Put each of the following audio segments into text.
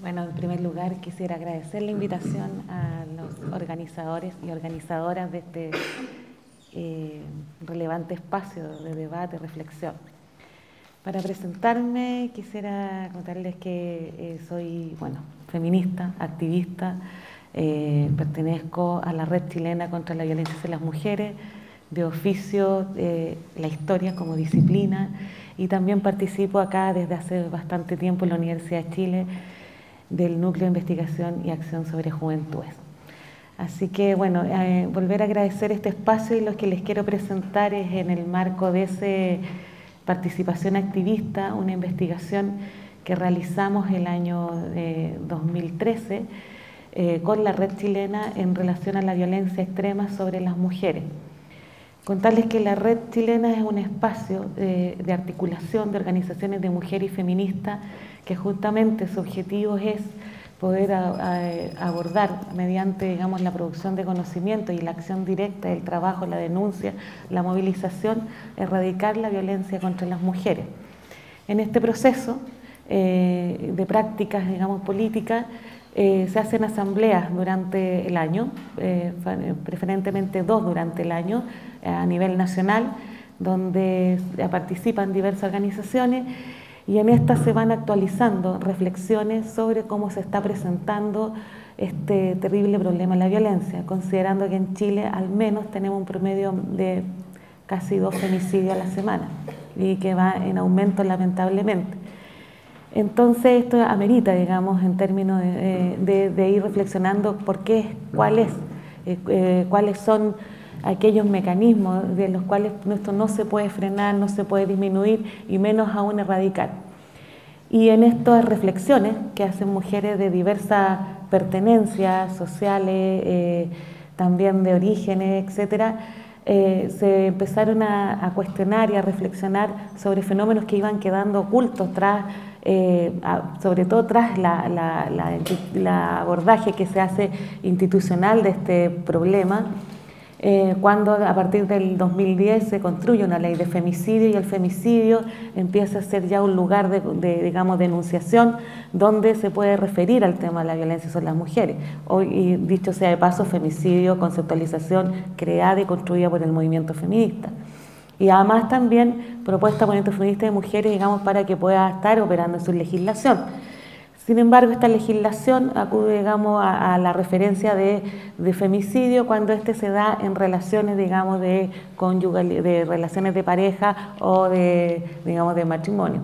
Bueno, en primer lugar quisiera agradecer la invitación a los organizadores y organizadoras de este relevante espacio de debate, reflexión. Para presentarme quisiera contarles que soy, feminista, activista, pertenezco a la Red Chilena contra la Violencia hacia las Mujeres, de oficio la historia como disciplina, y también participo acá desde hace bastante tiempo en la Universidad de Chile del Núcleo de Investigación y Acción sobre Juventudes. Así que, volver a agradecer este espacio, y lo que les quiero presentar es en el marco de esa participación activista, una investigación que realizamos el año 2013 con la Red Chilena en relación a la violencia extrema sobre las mujeres. Contarles que la Red Chilena es un espacio de articulación de organizaciones de mujeres y feministas que justamente su objetivo es poder abordar mediante, digamos, la producción de conocimiento y la acción directa del trabajo, la denuncia, la movilización, erradicar la violencia contra las mujeres. En este proceso de prácticas, digamos, políticas, se hacen asambleas durante el año, preferentemente 2 durante el año, a nivel nacional, donde participan diversas organizaciones, y en estas se van actualizando reflexiones sobre cómo se está presentando este terrible problema de la violencia, considerando que en Chile al menos tenemos un promedio de casi 2 femicidios a la semana y que va en aumento lamentablemente. Entonces esto amerita, digamos, en términos de ir reflexionando por qué, cuáles son aquellos mecanismos de los cuales esto no se puede frenar, no se puede disminuir y menos aún erradicar. Y en estas reflexiones que hacen mujeres de diversas pertenencias sociales, también de orígenes, etcétera, se empezaron a cuestionar y a reflexionar sobre fenómenos que iban quedando ocultos sobre todo tras la abordaje que se hace institucional de este problema, cuando a partir del 2010 se construye una ley de femicidio, y el femicidio empieza a ser ya un lugar digamos, de enunciación donde se puede referir al tema de la violencia sobre las mujeres. Hoy, y dicho sea de paso, femicidio, conceptualización creada y construida por el movimiento feminista. Y además también propuesta por el movimiento feminista de mujeres, digamos, para que pueda estar operando en su legislación. Sin embargo, esta legislación acude, digamos, a la referencia de femicidio cuando se da en relaciones, digamos, de relaciones de pareja o digamos, de matrimonio.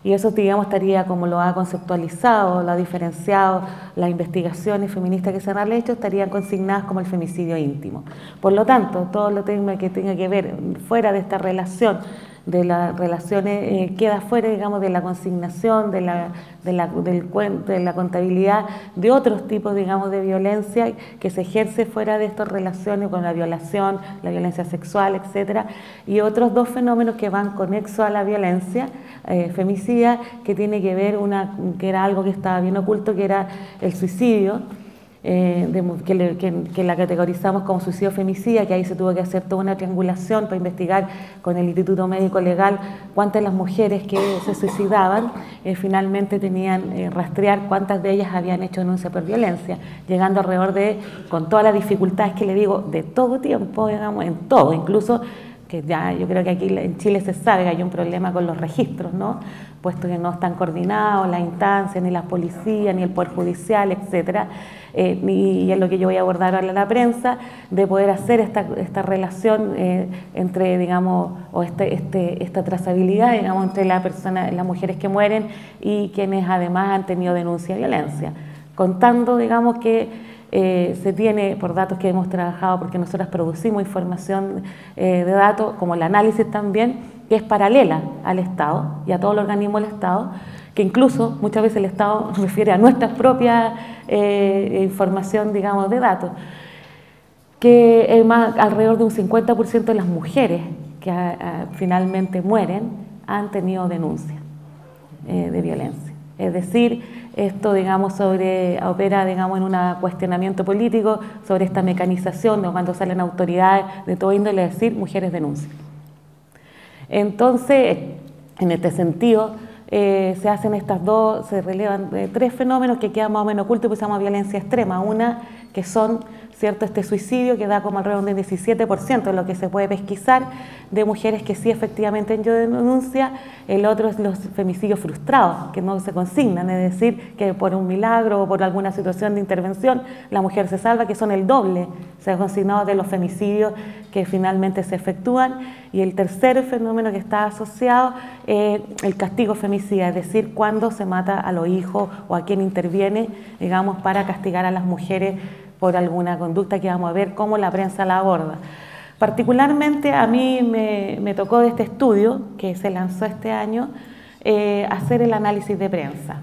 Y eso, digamos, estaría, como lo ha conceptualizado, lo ha diferenciado las investigaciones feministas que se han hecho, estarían consignadas como el femicidio íntimo. Por lo tanto, todo lo que tenga que ver fuera de esta relación, de las relaciones, queda fuera, digamos, de la consignación, de la contabilidad de otros tipos, digamos, de violencia que se ejerce fuera de estas relaciones, con la violación, la violencia sexual, etcétera, y otros 2 fenómenos que van conexos a la violencia femicida, que tiene que ver que era algo que estaba bien oculto, que era el suicidio, que la categorizamos como suicidio femicida, que ahí se tuvo que hacer toda una triangulación para investigar con el Instituto Médico Legal cuántas de las mujeres que se suicidaban finalmente tenían rastrear cuántas de ellas habían hecho denuncia por violencia, llegando alrededor con todas las dificultades que le digo, de todo tiempo, digamos, en todo, incluso que ya yo creo que aquí en Chile se sabe que hay un problema con los registros, ¿no? Puesto que no están coordinados las instancias, ni las policías, ni el Poder Judicial, etcétera, y es lo que yo voy a abordar ahora en la prensa, de poder hacer esta relación entre, digamos, o esta trazabilidad, digamos, entre las mujeres que mueren y quienes además han tenido denuncia de violencia, contando, digamos, que se tiene, por datos que hemos trabajado, porque nosotras producimos información de datos, como el análisis también, que es paralela al Estado y a todo el organismo del Estado, que incluso muchas veces el Estado refiere a nuestra propia información, digamos, de datos, que alrededor de un 50% de las mujeres que finalmente mueren han tenido denuncia de violencia. Es decir, esto, digamos, opera, digamos, en un cuestionamiento político sobre esta mecanización de cuando salen autoridades de todo índole a decir mujeres denuncian. Entonces, en este sentido, se hacen se relevan tres fenómenos que quedan más o menos ocultos, pues se llama violencia extrema. Una que son, ¿cierto?, este suicidio que da como alrededor del 17% de lo que se puede pesquisar de mujeres que sí efectivamente yo denuncia. El otro es los femicidios frustrados, que no se consignan, es decir, que por un milagro o por alguna situación de intervención la mujer se salva, que son el doble, se ha consignado de los femicidios que finalmente se efectúan. Y el tercer fenómeno que está asociado es el castigo femicida, es decir, cuando se mata a los hijos o a quien interviene, digamos, para castigar a las mujeres por alguna conducta que vamos a ver cómo la prensa la aborda. Particularmente a mí me tocó de este estudio que se lanzó este año hacer el análisis de prensa.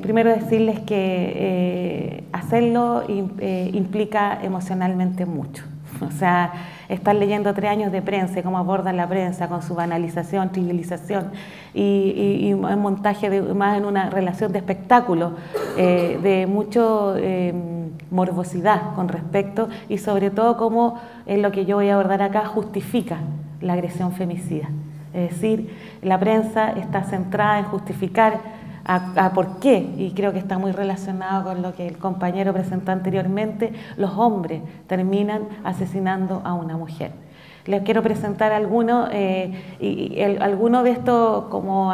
Primero decirles que hacerlo implica emocionalmente mucho. O sea, estar leyendo 3 años de prensa y cómo abordan la prensa con su banalización, trivialización y un montaje más en una relación de espectáculo, de mucho morbosidad con respecto, y sobre todo cómo lo que yo voy a abordar acá justifica la agresión femicida. Es decir, la prensa está centrada en justificar a por qué, y creo que está muy relacionado con lo que el compañero presentó anteriormente, los hombres terminan asesinando a una mujer. Les quiero presentar algunos de estos como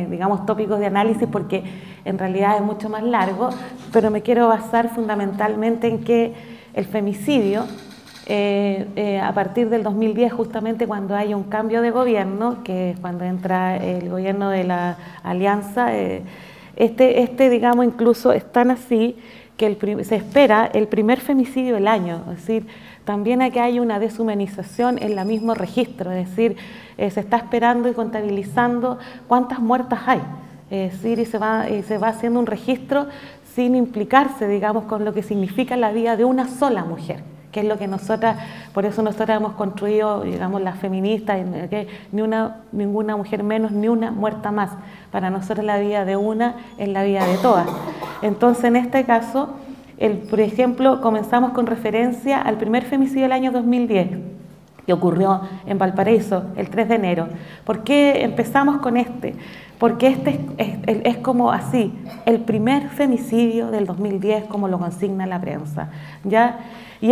digamos tópicos de análisis, porque en realidad es mucho más largo, pero me quiero basar fundamentalmente en que el femicidio a partir del 2010, justamente cuando hay un cambio de gobierno, que es cuando entra el gobierno de la Alianza, digamos, incluso es tan así que se espera el primer femicidio del año. Es decir, también aquí hay una deshumanización en el mismo registro, es decir, se está esperando y contabilizando cuántas muertas hay. Es decir, y se va haciendo un registro sin implicarse, digamos, con lo que significa la vida de una sola mujer, que es lo que por eso nosotras hemos construido, digamos, las feministas, que ninguna mujer menos, ni una muerta más. Para nosotros la vida de una es la vida de todas. Entonces, en este caso, por ejemplo, comenzamos con referencia al primer femicidio del año 2010, que ocurrió en Valparaíso el 3 de enero. ¿Por qué empezamos con este? Porque este es como así, el primer femicidio del 2010, como lo consigna la prensa, ¿ya? Y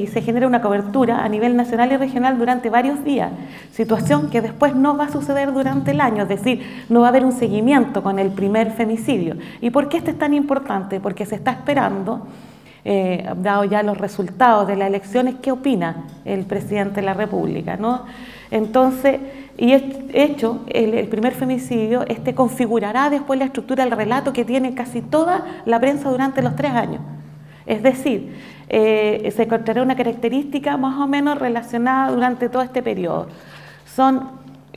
se genera una cobertura a nivel nacional y regional durante varios días, situación que después no va a suceder durante el año, es decir, no va a haber un seguimiento con el primer femicidio. ¿Y por qué este es tan importante? Porque se está esperando, dado ya los resultados de las elecciones, qué opina el presidente de la República, ¿no? Entonces, y hecho el primer femicidio, configurará después la estructura del relato que tiene casi toda la prensa durante los 3 años. Es decir, se encontrará una característica más o menos relacionada durante todo este periodo.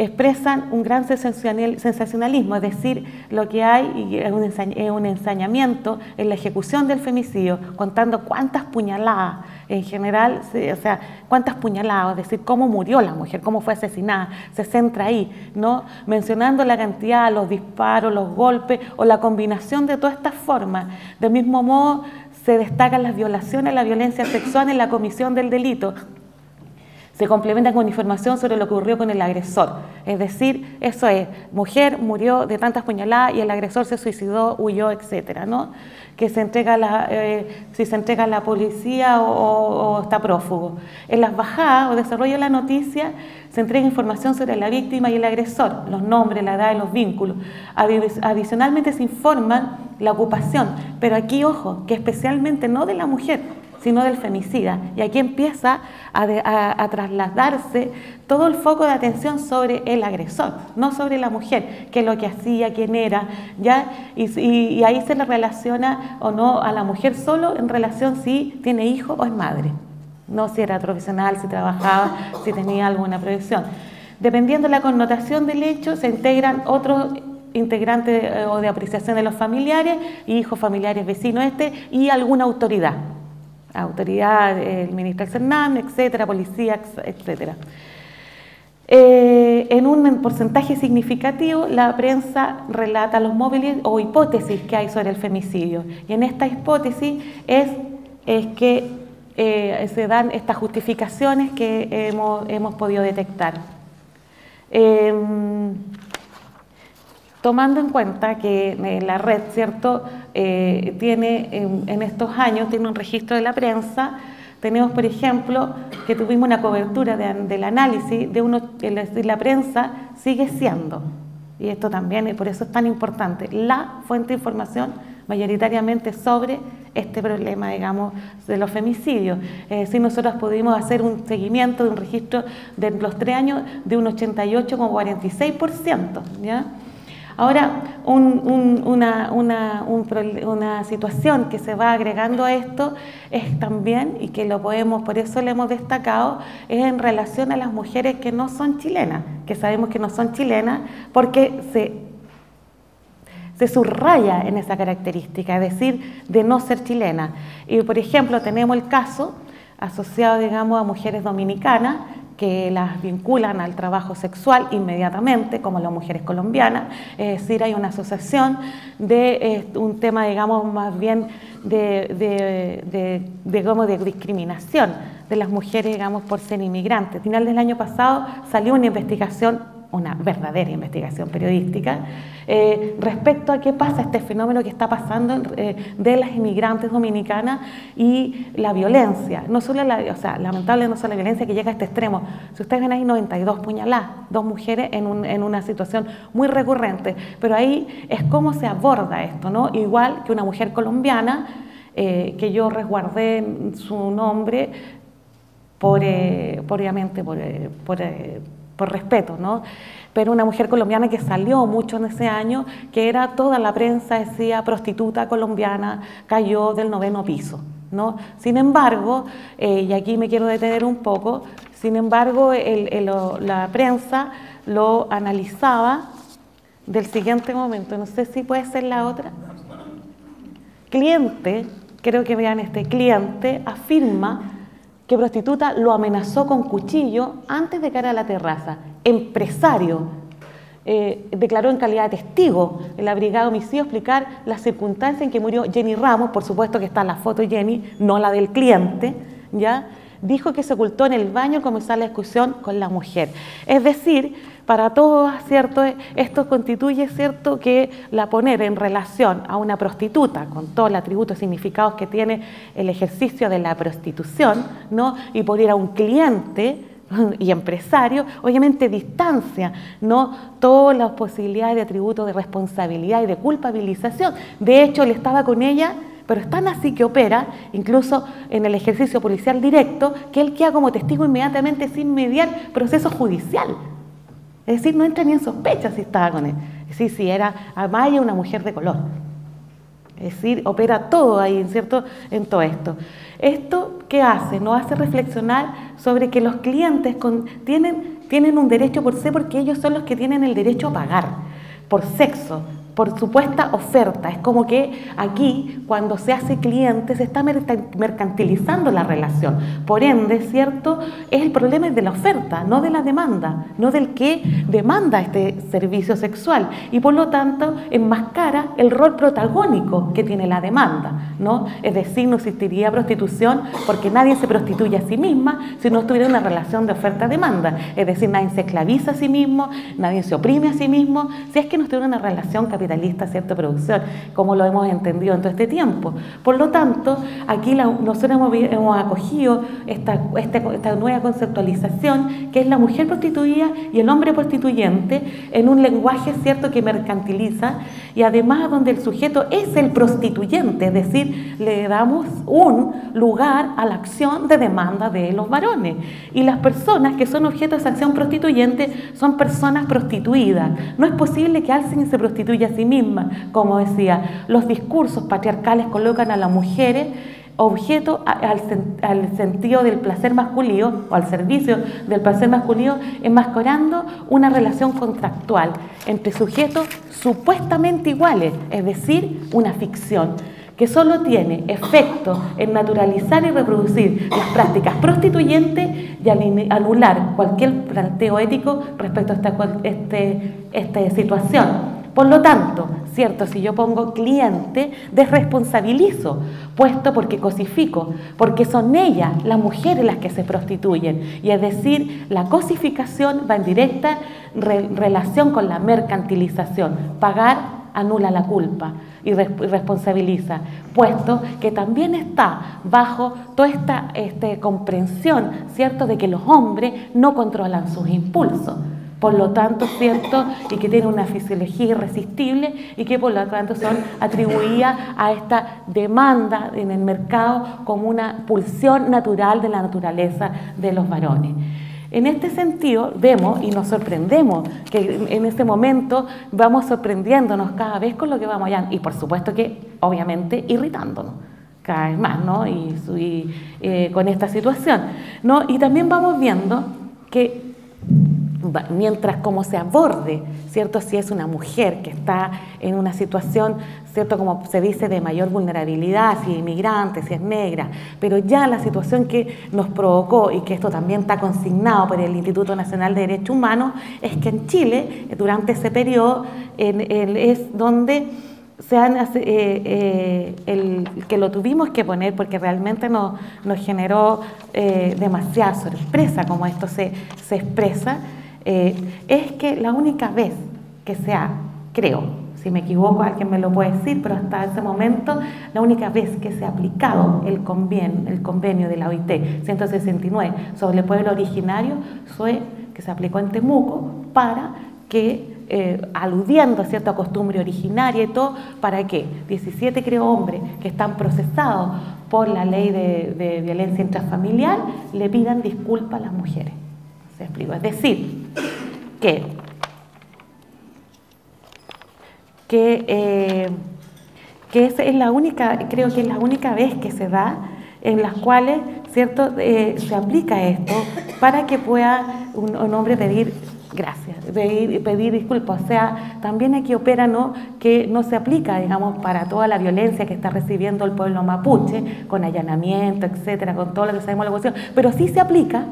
Expresan un gran sensacionalismo, es decir, lo que hay es un ensañamiento en la ejecución del femicidio, contando cuántas puñaladas, en general, o sea, cuántas puñaladas, es decir, cómo murió la mujer, cómo fue asesinada, se centra ahí, ¿no? Mencionando la cantidad, los disparos, los golpes o la combinación de todas estas formas. Del mismo modo, se destacan las violaciones, la violencia sexual en la comisión del delito. Se complementa con información sobre lo que ocurrió con el agresor. Es decir, eso es, mujer murió de tantas puñaladas y el agresor se suicidó, huyó, etcétera, ¿no? Que se entrega si se entrega a la policía o está prófugo. En las bajadas o desarrollo de la noticia se entrega información sobre la víctima y el agresor, los nombres, la edad y los vínculos. Adicionalmente se informa la ocupación, pero aquí, ojo, que especialmente no de la mujer, sino del femicida. Y aquí empieza a trasladarse todo el foco de atención sobre el agresor, no sobre la mujer, qué es lo que hacía, quién era, ¿ya? Y ahí se le relaciona o no a la mujer solo en relación si tiene hijo o es madre, no si era profesional, si trabajaba, si tenía alguna profesión. Dependiendo de la connotación del hecho, se integran otros integrantes o de apreciación de los familiares, hijos, familiares, vecinos, y alguna autoridad. El ministro del CERNAM, etcétera, policía, etcétera. En un porcentaje significativo, la prensa relata los móviles o hipótesis que hay sobre el femicidio. Y en esta hipótesis es que se dan estas justificaciones que hemos podido detectar. tomando en cuenta que la red, ¿cierto?, tiene en estos años, tiene un registro de la prensa. Tenemos, por ejemplo, que tuvimos una cobertura del análisis de la prensa sigue siendo, y esto también, y por eso es tan importante, la fuente de información mayoritariamente sobre este problema, digamos, de los femicidios. Es decir, nosotros pudimos hacer un seguimiento de un registro de los 3 años de un 88,46%, ¿ya? Ahora, una situación que se va agregando a esto es también, y que lo podemos, por eso lo hemos destacado, es en relación a las mujeres que no son chilenas, que sabemos que no son chilenas porque se subraya en esa característica, es decir, de no ser chilena. Y por ejemplo, tenemos el caso asociado, digamos, a mujeres dominicanas que las vinculan al trabajo sexual inmediatamente, como las mujeres colombianas. Es decir, hay una asociación de un tema, digamos, más bien de discriminación de las mujeres, digamos, por ser inmigrantes. Al final del año pasado salió una investigación, una verdadera investigación periodística, respecto a qué pasa este fenómeno que está pasando de las inmigrantes dominicanas y la violencia, no solo lamentable, no solo la violencia que llega a este extremo. Si ustedes ven ahí 92 puñaladas, 2 mujeres en una situación muy recurrente, pero ahí es cómo se aborda esto, ¿no? Igual que una mujer colombiana, que yo resguardé su nombre obviamente por respeto, ¿no? Pero una mujer colombiana que salió mucho en ese año, que era toda la prensa decía prostituta colombiana, cayó del 9º piso, ¿no? Sin embargo, y aquí me quiero detener un poco, sin embargo la prensa lo analizaba del siguiente momento, no sé si puede ser la otra. Cliente, creo que vean este cliente, afirma que prostituta lo amenazó con cuchillo antes de caer a la terraza. Empresario declaró en calidad de testigo en la brigada de homicidio explicar las circunstancias en que murió Jenny Ramos, por supuesto que está la foto de Jenny, no la del cliente, ¿ya? Dijo que se ocultó en el baño al comenzar la discusión con la mujer. Es decir, para todos, ¿cierto?, esto constituye, ¿cierto?, que la poner en relación a una prostituta, con todos los atributos y significados que tiene el ejercicio de la prostitución, ¿no?, y poner a un cliente y empresario, obviamente distancia, ¿no?, todas las posibilidades de atributos de responsabilidad y de culpabilización. De hecho, él estaba con ella, pero es tan así que opera, incluso en el ejercicio policial directo, que él queda como testigo inmediatamente sin mediar proceso judicial. Es decir, no entra ni en sospecha si estaba con él. Es decir, si era Amaya una mujer de color. Es decir, opera todo ahí, ¿cierto?, en todo esto. ¿Esto qué hace? Nos hace reflexionar sobre que los clientes tienen un derecho por sí, porque ellos son los que tienen el derecho a pagar por sexo, por supuesta oferta. Es como que aquí, cuando se hace cliente, se está mercantilizando la relación. Por ende, ¿cierto?, el problema es de la oferta, no de la demanda, no del que demanda este servicio sexual. Y por lo tanto, enmascara el rol protagónico que tiene la demanda, ¿no? Es decir, no existiría prostitución porque nadie se prostituye a sí misma si no estuviera una relación de oferta-demanda. Es decir, nadie se esclaviza a sí mismo, nadie se oprime a sí mismo, si es que no estuviera una relación capitalista, cierta producción, como lo hemos entendido en todo este tiempo. Por lo tanto, aquí nosotros hemos acogido esta nueva conceptualización, que es la mujer prostituida y el hombre prostituyente, en un lenguaje, cierto, que mercantiliza, y además donde el sujeto es el prostituyente, es decir, le damos un lugar a la acción de demanda de los varones. Y las personas que son objeto de esa acción prostituyente son personas prostituidas. No es posible que alguien se prostituya a sí misma. Como decía, los discursos patriarcales colocan a las mujeres objeto al sentido del placer masculino, o al servicio del placer masculino, enmascarando una relación contractual entre sujetos supuestamente iguales, es decir, una ficción que solo tiene efecto en naturalizar y reproducir las prácticas prostituyentes y anular cualquier planteo ético respecto a esta situación. Por lo tanto, ¿cierto? Si yo pongo cliente, desresponsabilizo, puesto porque cosifico, porque son ellas, las mujeres, las que se prostituyen. Y es decir, la cosificación va en directa relación con la mercantilización. Pagar anula la culpa y responsabiliza, puesto que también está bajo toda esta comprensión, ¿cierto?, de que los hombres no controlan sus impulsos. Por lo tanto, ¿cierto?, y que tienen una fisiología irresistible y que por lo tanto son atribuidas a esta demanda en el mercado como una pulsión natural de la naturaleza de los varones. En este sentido, vemos y nos sorprendemos que en este momento vamos sorprendiéndonos cada vez con lo que vamos allá y por supuesto que, obviamente, irritándonos cada vez más, ¿no? Y con esta situación, ¿no? Y también vamos viendo que mientras como se aborde, ¿cierto?, si es una mujer que está en una situación, ¿cierto?, como se dice, de mayor vulnerabilidad, si es inmigrante, si es negra, pero ya la situación que nos provocó, y que esto también está consignado por el Instituto Nacional de Derechos Humanos, es que en Chile, durante ese periodo, es donde que lo tuvimos que poner porque realmente nos generó demasiada sorpresa como esto se expresa, es que la única vez que se ha, creo, si me equivoco alguien me lo puede decir, pero hasta ese momento la única vez que se ha aplicado el convenio de la OIT 169 sobre el pueblo originario fue que se aplicó en Temuco para que aludiendo a cierta costumbre originaria y todo, para que 17 creo hombres que están procesados por la ley de violencia intrafamiliar le pidan disculpas a las mujeres. ¿Se explico? Es decir, que esa es la única, creo que es la única vez que se da en las cuales, ¿cierto?, se aplica esto para que pueda un hombre pedir gracias, pedir disculpas. O sea, también aquí opera, ¿no?, que no se aplica, digamos, para toda la violencia que está recibiendo el pueblo mapuche, con allanamiento, etcétera, con todo lo que sabemos de la cuestión, pero sí se aplica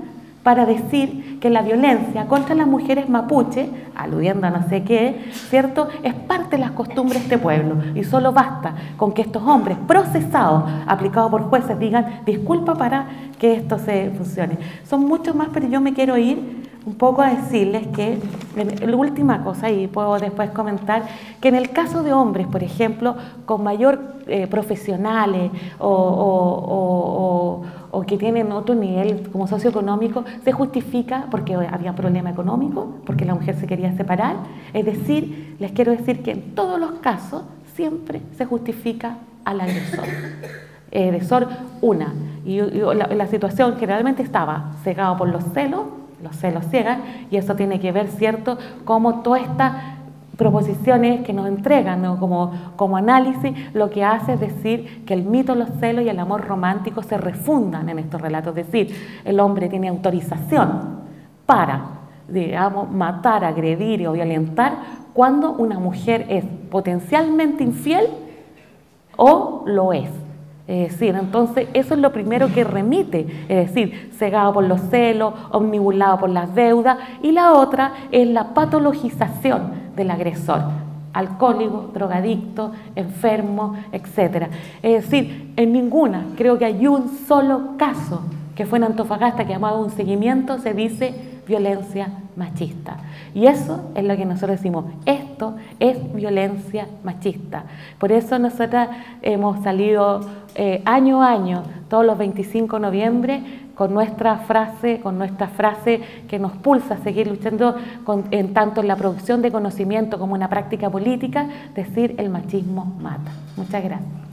para decir que la violencia contra las mujeres mapuche, aludiendo a no sé qué, ¿cierto?, es parte de las costumbres de este pueblo y solo basta con que estos hombres procesados, aplicados por jueces, digan disculpa para que esto se funcione. Son muchos más, pero yo me quiero ir un poco a decirles que, la última cosa, y puedo después comentar, que en el caso de hombres, por ejemplo, con mayor profesionales o que tienen otro nivel como socioeconómico, se justifica porque había problema económico, porque la mujer se quería separar. Es decir, les quiero decir que en todos los casos siempre se justifica al agresor. Agresor, y la situación generalmente estaba cegado por los celos ciegan, y eso tiene que ver, ¿cierto?, como todas estas proposiciones que nos entregan, ¿no?, como análisis, lo que hace es decir que el mito, los celos y el amor romántico se refundan en estos relatos. Es decir, el hombre tiene autorización para, digamos, matar, agredir o violentar cuando una mujer es potencialmente infiel o lo es. Es decir, entonces eso es lo primero que remite, es decir, cegado por los celos, omnibulado por las deudas, y la otra es la patologización del agresor, alcohólico, drogadicto, enfermo, etc. Es decir, en ninguna, creo que hay un solo caso que fue en Antofagasta que llamado un seguimiento, se dice violencia machista. Y eso es lo que nosotros decimos, esto es violencia machista. Por eso nosotras hemos salido año a año, todos los 25 de noviembre, con nuestra frase que nos pulsa a seguir luchando tanto en la producción de conocimiento como en la práctica política, decir el machismo mata. Muchas gracias.